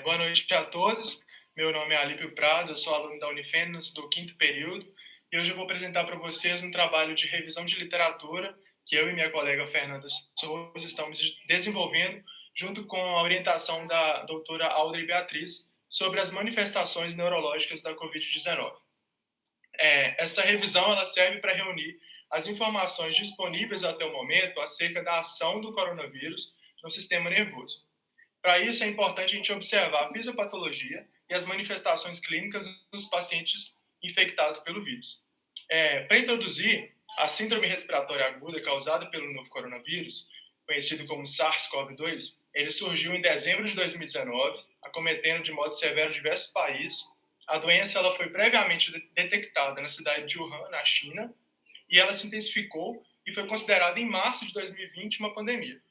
Boa noite a todos. Meu nome é Alípio Prado, eu sou aluno da Unifenas do quinto período e hoje eu vou apresentar para vocês um trabalho de revisão de literatura que eu e minha colega Fernanda Souza estamos desenvolvendo junto com a orientação da doutora Audrey Beatriz sobre as manifestações neurológicas da Covid-19. Essa revisão ela serve para reunir as informações disponíveis até o momento acerca da ação do coronavírus no sistema nervoso. Para isso, é importante a gente observar a fisiopatologia e as manifestações clínicas dos pacientes infectados pelo vírus. Para introduzir, a síndrome respiratória aguda causada pelo novo coronavírus, conhecido como SARS-CoV-2, ele surgiu em dezembro de 2019, acometendo de modo severo diversos países. A doença ela foi previamente detectada na cidade de Wuhan, na China, e ela se intensificou e foi considerada em março de 2020 uma pandemia.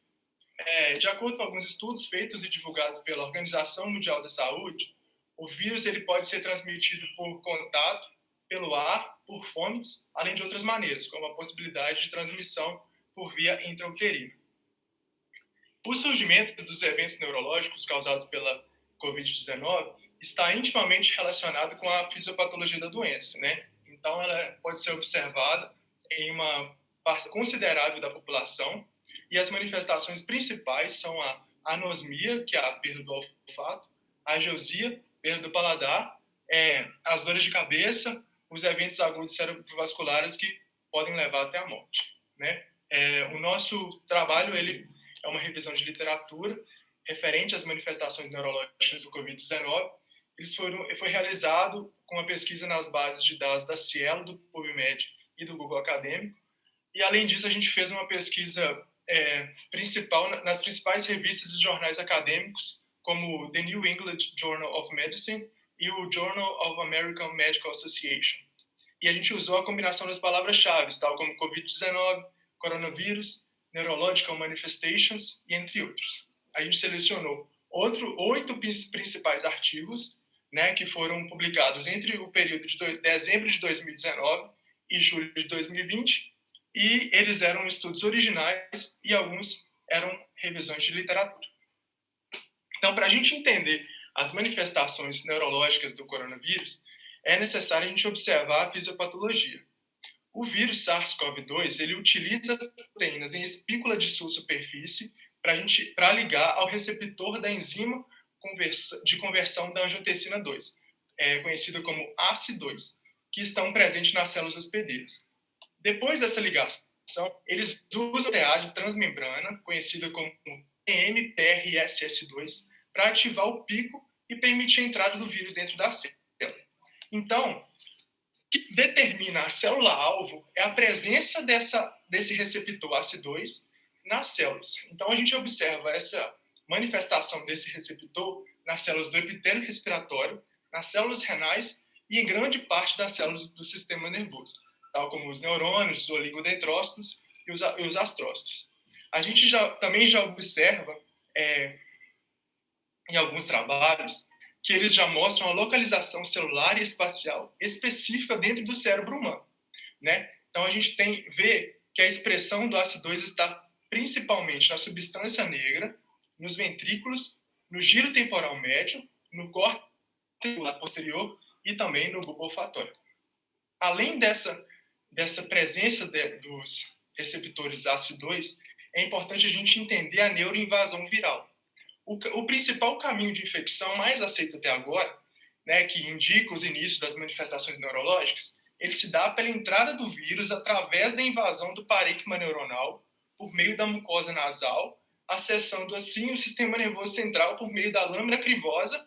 De acordo com alguns estudos feitos e divulgados pela Organização Mundial da Saúde, o vírus ele pode ser transmitido por contato, pelo ar, por fomites, além de outras maneiras, como a possibilidade de transmissão por via intrauterina. O surgimento dos eventos neurológicos causados pela Covid-19 está intimamente relacionado com a fisiopatologia da doença, né? Então, ela pode ser observada em uma parte considerável da população e as manifestações principais são a anosmia, que é a perda do olfato, a ageusia, perda do paladar, as dores de cabeça, os eventos agudos cerebrovasculares que podem levar até a morte, né? O nosso trabalho ele é uma revisão de literatura referente às manifestações neurológicas do Covid-19. Foi realizado com uma pesquisa nas bases de dados da Cielo, do PubMed e do Google Acadêmico. E, além disso, a gente fez uma pesquisa principal nas principais revistas e jornais acadêmicos, como o The New England Journal of Medicine e o Journal of American Medical Association. E a gente usou a combinação das palavras-chave, tal como Covid-19, coronavírus, neurological manifestations e entre outros. A gente selecionou 8 principais artigos, né, que foram publicados entre o período de dezembro de 2019 e julho de 2020, e eles eram estudos originais e alguns eram revisões de literatura. Então, para a gente entender as manifestações neurológicas do coronavírus, é necessário a gente observar a fisiopatologia. O vírus SARS-CoV-2 ele utiliza as proteínas em espícula de sua superfície para ligar ao receptor da enzima de conversão da angiotensina 2, conhecida como ACE2, que estão presentes nas células hospedeiras. Depois dessa ligação, eles usam a protease transmembrana, conhecida como TMPRSS2, para ativar o pico e permitir a entrada do vírus dentro da célula. Então, o que determina a célula-alvo é a presença desse receptor ACE2 nas células. Então, a gente observa essa manifestação desse receptor nas células do epitélio respiratório, nas células renais e em grande parte das células do sistema nervoso, tal como os neurônios, os oligodendrócitos e os astrócitos. A gente também já observa em alguns trabalhos que eles já mostram a localização celular e espacial específica dentro do cérebro humano, né? Então a gente vê que a expressão do ACE2 está principalmente na substância negra, nos ventrículos, no giro temporal médio, no córtex posterior e também no bulbo olfatório. Além dessa presença dos receptores ACE2, é importante a gente entender a neuroinvasão viral. O principal caminho de infecção mais aceito até agora, né, que indica os inícios das manifestações neurológicas, ele se dá pela entrada do vírus através da invasão do parênquima neuronal por meio da mucosa nasal, acessando assim o sistema nervoso central por meio da lâmina crivosa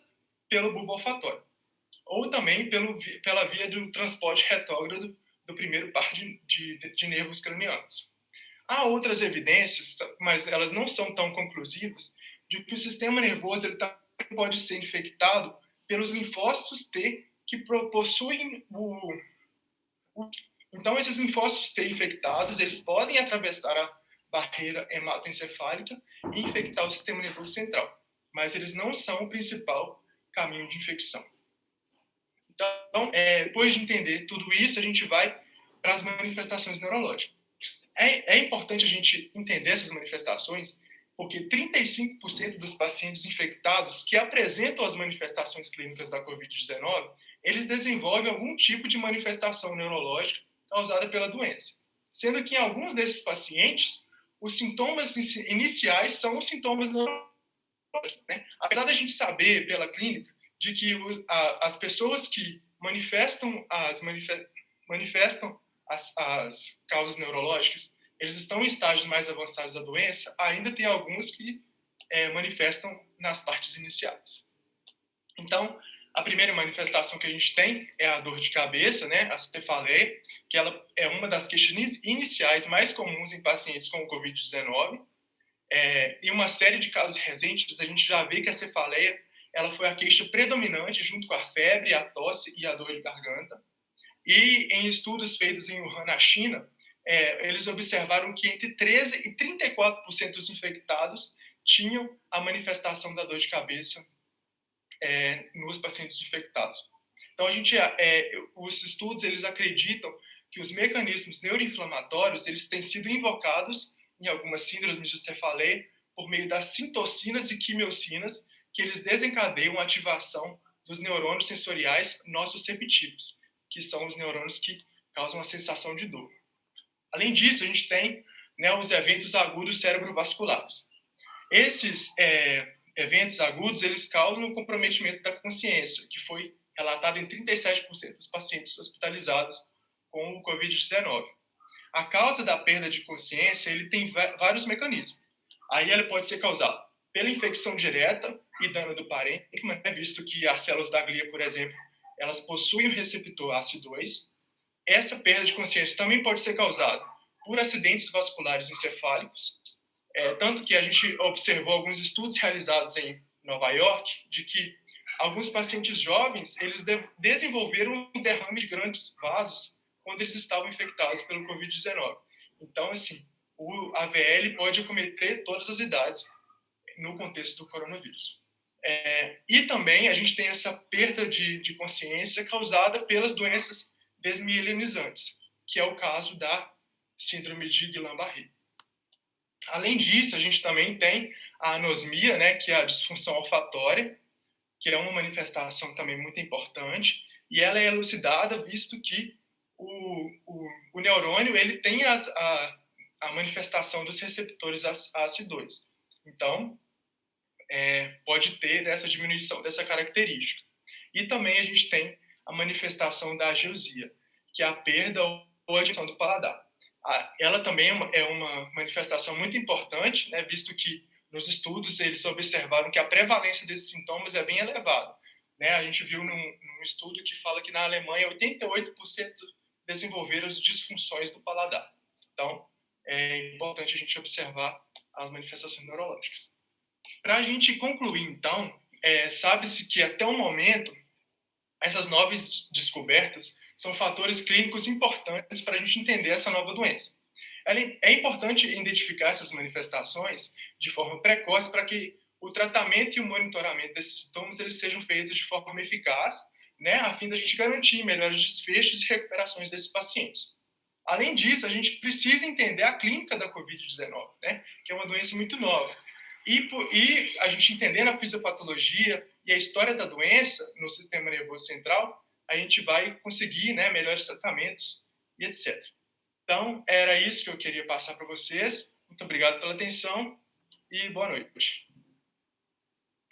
pelo bulbo olfatório, ou também pela via do transporte retrógrado do primeiro par de nervos cranianos. Há outras evidências, mas elas não são tão conclusivas, de que o sistema nervoso ele também pode ser infectado pelos linfócitos T que possuem Então, esses linfócitos T infectados, eles podem atravessar a barreira hematoencefálica e infectar o sistema nervoso central, mas eles não são o principal caminho de infecção. Então, depois de entender tudo isso, a gente vai para as manifestações neurológicas. É importante a gente entender essas manifestações porque 35% dos pacientes infectados que apresentam as manifestações clínicas da Covid-19, eles desenvolvem algum tipo de manifestação neurológica causada pela doença. Sendo que em alguns desses pacientes, os sintomas iniciais são os sintomas neurológicos, né? Apesar da gente saber pela clínica de que as pessoas que manifestam as causas neurológicas, eles estão em estágios mais avançados da doença, ainda tem alguns que manifestam nas partes iniciais. Então, a primeira manifestação que a gente tem é a dor de cabeça, né, a cefaleia, que ela é uma das queixas iniciais mais comuns em pacientes com Covid-19. Em uma série de casos recentes, a gente já vê que a cefaleia ela foi a queixa predominante junto com a febre, a tosse e a dor de garganta. E em estudos feitos em Wuhan, na China, eles observaram que entre 13% e 34% dos infectados tinham a manifestação da dor de cabeça nos pacientes infectados. Então, os estudos eles acreditam que os mecanismos neuroinflamatórios eles têm sido invocados em algumas síndromes de cefaleia por meio das citocinas e quimiocinas, que eles desencadeiam a ativação dos neurônios sensoriais nociceptivos, que são os neurônios que causam a sensação de dor. Além disso, a gente tem, né, os eventos agudos cerebrovasculares. Esses eventos agudos, eles causam o comprometimento da consciência, que foi relatado em 37% dos pacientes hospitalizados com o Covid-19. A causa da perda de consciência, ele tem vários mecanismos. Aí ele pode ser causado pela infecção direta e dano do parênquima, né, visto que as células da glia, por exemplo, elas possuem o receptor ACE2. Essa perda de consciência também pode ser causada por acidentes vasculares encefálicos, tanto que a gente observou alguns estudos realizados em Nova York de que alguns pacientes jovens eles desenvolveram um derrame de grandes vasos quando eles estavam infectados pelo Covid-19. Então, assim, o AVL pode acometer todas as idades no contexto do coronavírus. E também a gente tem essa perda de consciência causada pelas doenças desmielinizantes, que é o caso da síndrome de Guillain-Barré. Além disso, a gente também tem a anosmia, né, que é a disfunção olfatória, que é uma manifestação também muito importante, e ela é elucidada visto que o neurônio ele tem a manifestação dos receptores ACE2. Então, pode ter essa diminuição dessa característica. E também a gente tem a manifestação da ageusia, que é a perda ou a diminuição do paladar. Ela também é uma manifestação muito importante, né, visto que nos estudos eles observaram que a prevalência desses sintomas é bem elevada. Né? A gente viu num estudo que fala que na Alemanha 88% desenvolveram as disfunções do paladar. Então, é importante a gente observar as manifestações neurológicas. Para a gente concluir, então, sabe-se que até o momento essas novas descobertas são fatores clínicos importantes para a gente entender essa nova doença. É importante identificar essas manifestações de forma precoce para que o tratamento e o monitoramento desses sintomas eles sejam feitos de forma eficaz, né, a fim da gente garantir melhores desfechos e recuperações desses pacientes. Além disso, a gente precisa entender a clínica da Covid-19, né, que é uma doença muito nova. E a gente entendendo a fisiopatologia e a história da doença no sistema nervoso central, a gente vai conseguir, né, melhores tratamentos e etc. Então, era isso que eu queria passar para vocês. Muito obrigado pela atenção e boa noite.